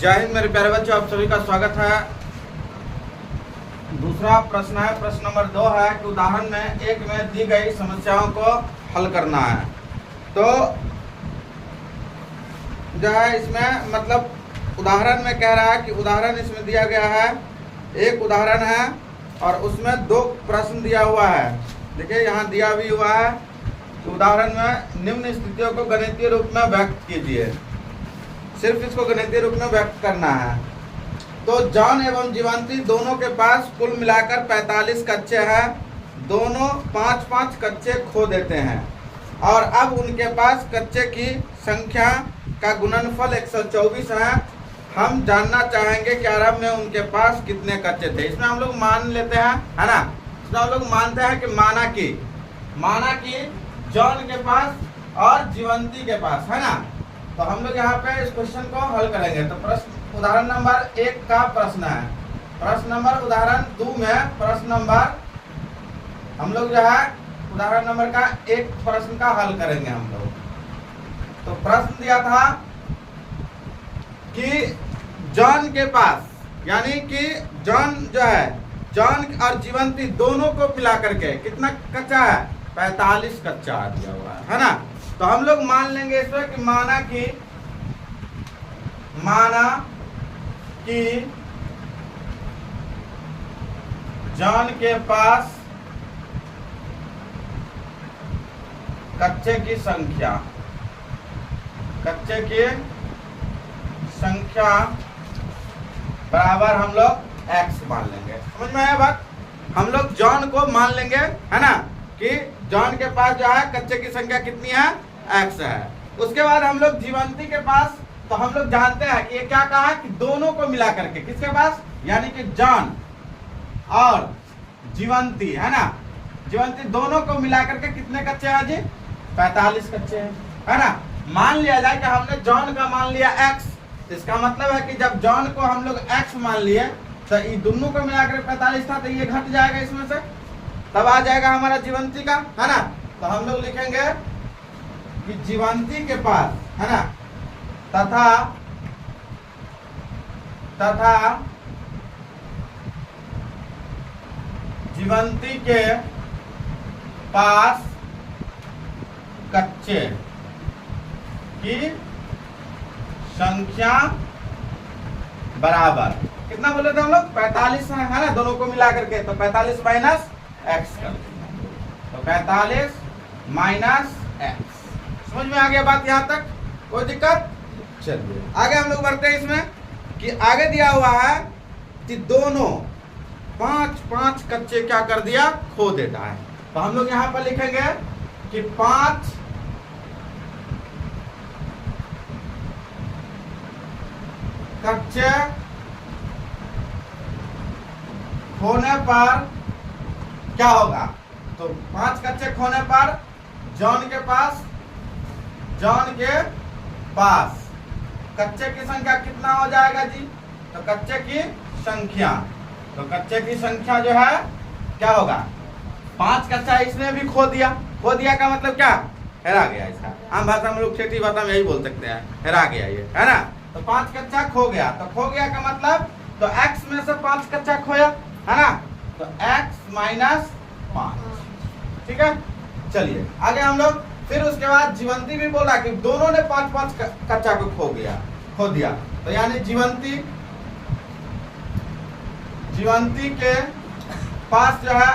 जय हिंद मेरे प्यारे बच्चों, आप सभी का स्वागत है। दूसरा प्रश्न है, प्रश्न नंबर 2 है कि उदाहरण में एक में दी गई समस्याओं को हल करना है। तो जो है इसमें मतलब उदाहरण में कह रहा है कि उदाहरण इसमें दिया गया है, एक उदाहरण है और उसमें 2 प्रश्न दिया हुआ है। देखिए यहाँ दिया भी हुआ है कि उदाहरण में निम्न स्थितियों को गणितीय रूप में व्यक्त कीजिए। सिर्फ इसको गणितीय रूप में व्यक्त करना है। तो जॉन एवं जीवंती दोनों के पास कुल मिलाकर 45 कच्चे हैं। दोनों 5-5 कच्चे खो देते हैं और अब उनके पास कच्चे की संख्या का गुणनफल 124 है। हम जानना चाहेंगे कि आरंभ में उनके पास कितने कच्चे थे। इसमें हम लोग मान लेते हैं, है ना। इसमें हम लोग मानते हैं कि माना कि जॉन के पास और जीवंती के पास, है ना। तो हम लोग यहाँ पे इस क्वेश्चन को हल करेंगे। तो प्रश्न उदाहरण नंबर 1 का प्रश्न है। प्रश्न नंबर उदाहरण 2 में प्रश्न नंबर हम लोग जो है उदाहरण नंबर का 1 प्रश्न का हल करेंगे हम लोग। तो प्रश्न दिया था कि जॉन के पास, यानी कि जॉन जो है, जॉन और जीवंती दोनों को मिला करके कितना कच्चा है, 45 कच्चा दिया हुआ है ना। तो हम लोग मान लेंगे इसमें कि माना कि जॉन के पास कच्चे की संख्या बराबर हम लोग x मान लेंगे। समझ में आया बात। हम लोग जॉन को मान लेंगे, है ना, कि जॉन के पास जो है कच्चे की संख्या कितनी है, x है। उसके बाद हम लोग जीवंती के पास, तो हम लोग जानते हैं कि ये क्या कहा है कि दोनों को मिला करके, किसके पास, यानी कि जॉन और जीवंती, है ना, जीवंती दोनों को मिला करके कितने कच्चे हैं जी, 45 कच्चे हैं, है ना। मान लिया जाए कि हमने जॉन का मान लिया x, इसका मतलब है कि जब जॉन को हम लोग x मान लिए तो ये दोनों को मिलाकर 45 था, तो ये घट जाएगा इसमें से, तब आ जाएगा हमारा जीवंती का, है ना। तो हम लोग लिखेंगे कि जीवंती के पास, है ना, तथा जीवंती के पास कच्चे की संख्या बराबर, कितना बोले थे हम लोग, 45 है ना, दोनों को मिला करके। तो 45 माइनस x कर देंगे, तो 45 माइनस x। समझ में आ गया बात यहाँ तक, कोई दिक्कत। चलिए आगे हम लोग बढ़ते हैं इसमें कि आगे दिया हुआ है कि दोनों 5-5 कच्चे क्या कर दिया, खो देता है। तो हम लोग यहाँ पर लिखेंगे कि 5 कच्चे खोने पर क्या होगा। तो 5 कच्चे खोने पर जॉन के पास कच्चे की संख्या कितना हो जाएगा जी, तो कच्चे की संख्या जो है क्या होगा, 5 कच्चा इसने भी खो दिया का मतलब क्या, हेरा गया। इसका आम भाषा में लोग ठेठी भाषा में यही बोल सकते हैं, हेरा गया ये, है ना। तो 5 कच्चा खो गया, तो खो गया का मतलब तो x में से 5 कच्चा खोया, है ना, तो x माइनस 5, ठीक है। चलिए आगे हम लोग फिर उसके बाद जीवंती भी बोला कि दोनों ने 5-5 कच्चा को खो दिया। तो यानी जीवंती के पास जो है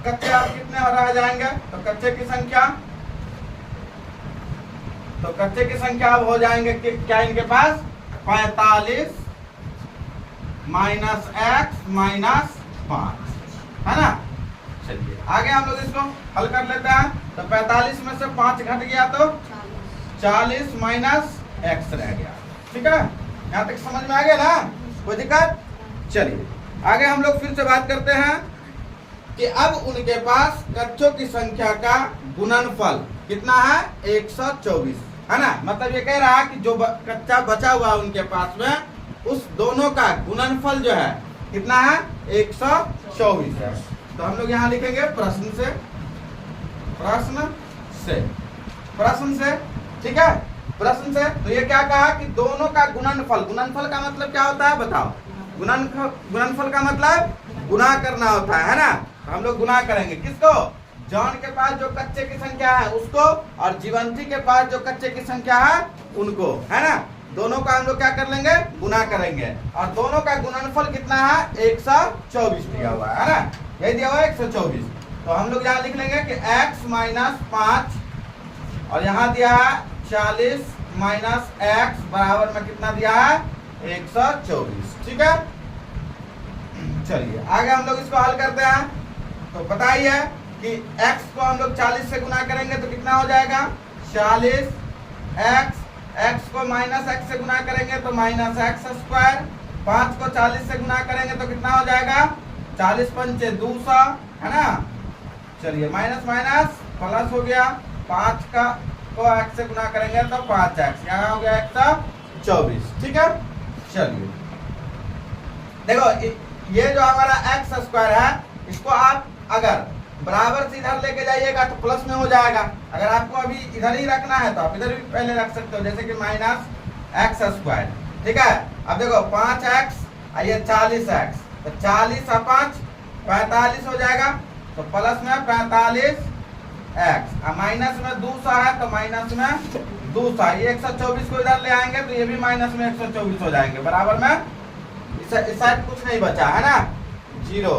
कच्चे अब कितने रह जाएंगे, तो कच्चे की संख्या अब हो जाएंगे कि क्या इनके पास 45 माइनस x माइनस 5, है ना। चलिए आगे हम लोग इसको हल कर लेते हैं। तो 45 में से 5 घट गया तो 40 माइनस x रह गया, ठीक है। यहाँ तक समझ में आ गया ना, कोई दिक्कत। चलिए आगे हम लोग फिर से बात करते हैं कि अब उनके पास कच्चों की संख्या का गुणनफल कितना है, 124, है ना। मतलब ये कह रहा है कि जो कच्चा बचा हुआ है उनके पास में, उस दोनों का गुणनफल जो है कितना है, 124 है। तो हम लोग यहाँ लिखेंगे प्रश्न से, ठीक है। प्रश्न से। तो ये क्या कहा कि दोनों का गुणनफल, गुणनफल का मतलब क्या होता है बताओ? गुणनफल का मतलब गुना करना होता है ना। तो हम लोग गुना करेंगे किसको? जॉन के पास जो कच्चे की संख्या है उसको, और जीवंती के पास जो कच्चे की संख्या है उनको, है ना। दोनों का हम लोग क्या कर लेंगे? गुना करेंगे। और दोनों का गुणनफल कितना है? 124 दिया हुआ है ना, यही दिया हुआ है 124। तो हम लोग यहाँ लिख लेंगे कि x माइनस 5 और यहाँ दिया है 40 माइनस x बराबर में कितना दिया है? 124। ठीक है, चलिए आगे हम लोग इसको हल करते हैं। तो पता ही है कि x को हम लोग 40 से गुना करेंगे तो कितना हो जाएगा? 40 x को माइनस x से गुना करेंगे तो माइनस x स्क्वायर। 5 को 40 से गुना करेंगे तो कितना हो जाएगा? 40 पंचे 200, है ना। चलिए माइनस माइनस प्लस हो गया। 5 का को x से गुना करेंगे तो 5x, यहाँ हो गया 124। ठीक है, चलिए देखो ये जो हमारा x स्क्वायर है इसको आप अगर बराबर से इधर लेके जाइएगा तो प्लस में हो जाएगा। अगर आपको अभी इधर ही रखना है तो आप इधर भी पहले रख सकते हो, जैसे कि माइनस एक्स स्क्वायर। ठीक है, अब देखो 5x और ये 40x, तो 40 और 5 45 हो जाएगा। तो प्लस में 45x और माइनस में 200 है तो माइनस में 200। ये 124 को इधर ले आएंगे तो ये भी माइनस में 124 हो जाएंगे, बराबर में इस साइड कुछ नहीं बचा है ना, 0।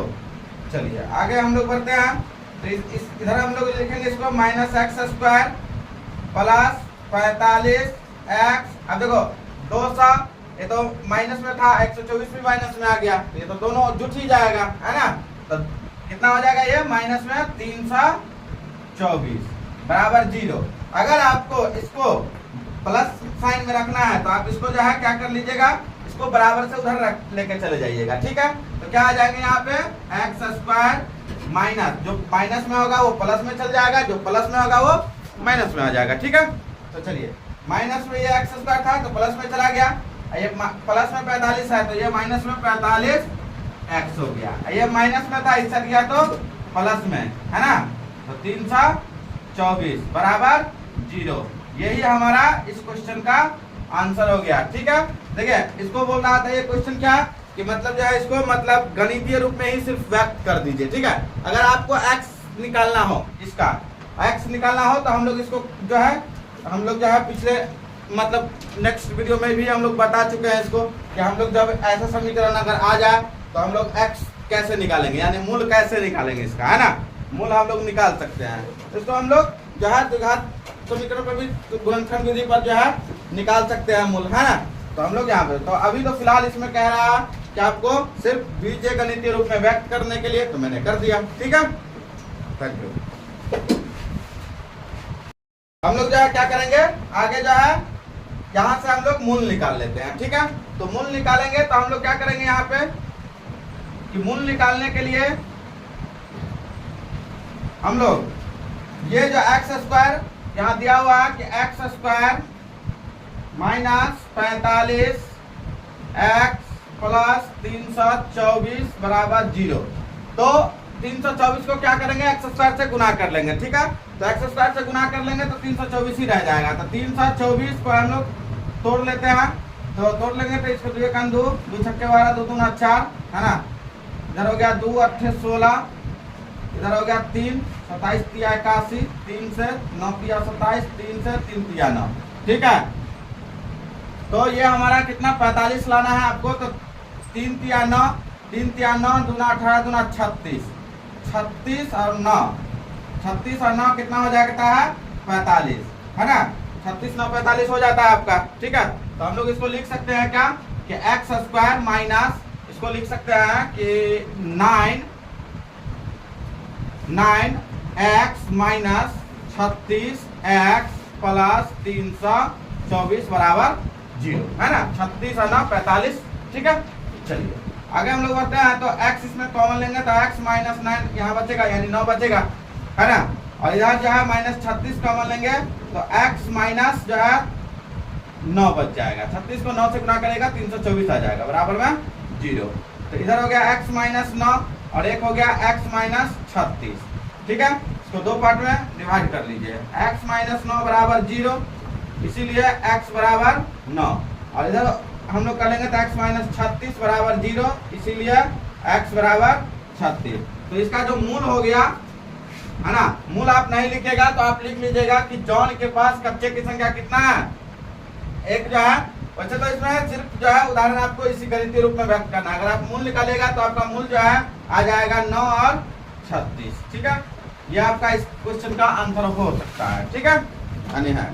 चलिए आगे हम लोग बढ़ते हैं। तो इधर हम लोग लिखेंगे इसको minus x square plus 45x। अब देखो 200, ये तो माइनस में था, 124 भी माइनस में आ गया, तो ये तो दोनों जुट ही जाएगा, है ना। तो कितना हो जाएगा? ये माइनस में 324 बराबर 0। अगर आपको इसको प्लस साइन में रखना है तो आप इसको जो है क्या कर लीजिएगा, इसको बराबर से उधर लेके चले जाइएगा। ठीक है, तो क्या आ जाएंगे यहाँ पे? एक्स स्क्वायर माइनस, जो माइनस में होगा वो प्लस में चल जाएगा, जो प्लस में होगा वो माइनस में आ जाएगा। ठीक है, तो चलिए माइनस में ये एक्स स्क्वायर था तो प्लस में चला गया, ये प्लस में 45 है तो ये माइनस में 45 एक्स हो गया। ये माइनस में था, इससे गया तो प्लस में, है ना। तो 324 बराबर 0। यही हमारा इस क्वेश्चन का आंसर हो गया। ठीक है, देखिए इसको बोल रहा था ये क्वेश्चन क्या कि मतलब जो है इसको मतलब गणितीय रूप में ही सिर्फ व्यक्त कर दीजिए। ठीक है, अगर आपको x निकालना हो, इसका x निकालना हो तो हम लोग इसको जो है पिछले मतलब नेक्स्ट वीडियो में भी हम लोग बता चुके हैं इसको कि हम लोग जब ऐसा समीकरण अगर आ जाए तो हम लोग x कैसे निकालेंगे, यानी मूल कैसे निकालेंगे इसका, है ना। मूल हम लोग निकाल सकते हैं। इसको हम लोग जो है द्विघात समीकरण पर भी गुणनखंड विधि पर जो है निकाल सकते हैं मूल, है ना। तो हम लोग यहाँ पे तो अभी तो फिलहाल इसमें कह रहा है कि आपको सिर्फ बीजगणितीय गणितीय रूप में व्यक्त करने के लिए, तो मैंने कर दिया। ठीक है, थैंक यू। हम लोग जो है क्या करेंगे आगे जो है यहाँ से हम लोग मूल निकाल लेते हैं। ठीक है, तो मूल निकालेंगे तो हम लोग क्या करेंगे यहाँ पे कि मूल निकालने के लिए हम लोग ये जो एक्स स्क्वायर यहाँ दिया हुआ है कि x square minus 45 x plus 324 बराबर 0। तो 324 को क्या करेंगे? एक्स स्क्वायर से गुना कर लेंगे। ठीक है, तो एक्स स्क्वायर से गुना कर लेंगे तो 324 ही रह जाएगा। तो 324 को हम लोग तोड़ लेते हैं, तो तोड़ लेंगे तो इसको 2 1 2 2 छक्के 12 2 दूना 4, है ना। इधर हो गया 2 8 16, इधर हो गया 3 27 तिया 81, 3 से 9 तिया 27, 3 से 3 तिया 9। ठीक है, तो ये हमारा कितना 45 लाना है आपको। तो 3 तिया 9, 3 तिया 9 दूना 18 दूना 36, 36 और 9, 36 और 9 कितना हो जाता है? 45, है ना। 36 9 45 हो जाता है आपका। ठीक है, तो हम लोग इसको लिख सकते हैं क्या कि एक्स स्क्वायर माइनस, इसको लिख सकते हैं कि 9x माइनस 36x प्लस 324 बराबर 0, है ना। 36 और 9 45। ठीक है, चलिए आगे हम लोग बढ़ते हैं। तो x इसमें कॉमन लेंगे तो x माइनस 9 यहाँ बचेगा, यानी 9 बचेगा, है ना। और इधर जो है माइनस 36 कॉमन लेंगे तो x माइनस जो है 9 बच जाएगा। 36 को 9 से गुना करेगा 324 आ जाएगा, बराबर में 0। तो इधर हो गया x माइनस 9 और एक हो गया x माइनस 36। ठीक है, इसको दो पार्ट में डिवाइड कर लीजिए। x माइनस 9 बराबर 0, इसीलिए x बराबर 9, और इधर हम लोग कर लेंगे तो x माइनस 36 बराबर 0, इसीलिए x बराबर 36। तो इसका जो मूल हो गया है ना, मूल आप नहीं लिखेगा तो आप लिख लीजिएगा कि जॉन के पास कच्चे की संख्या कितना है, एक जो है। वैसे तो इसमें सिर्फ जो है उदाहरण आपको इसी गणितीय रूप में व्यक्त करना है। अगर आप मूल निकालेगा तो आपका मूल जो है आ जाएगा 9 और 36। ठीक है, यह आपका इस क्वेश्चन का आंसर हो सकता है। ठीक है, यानी है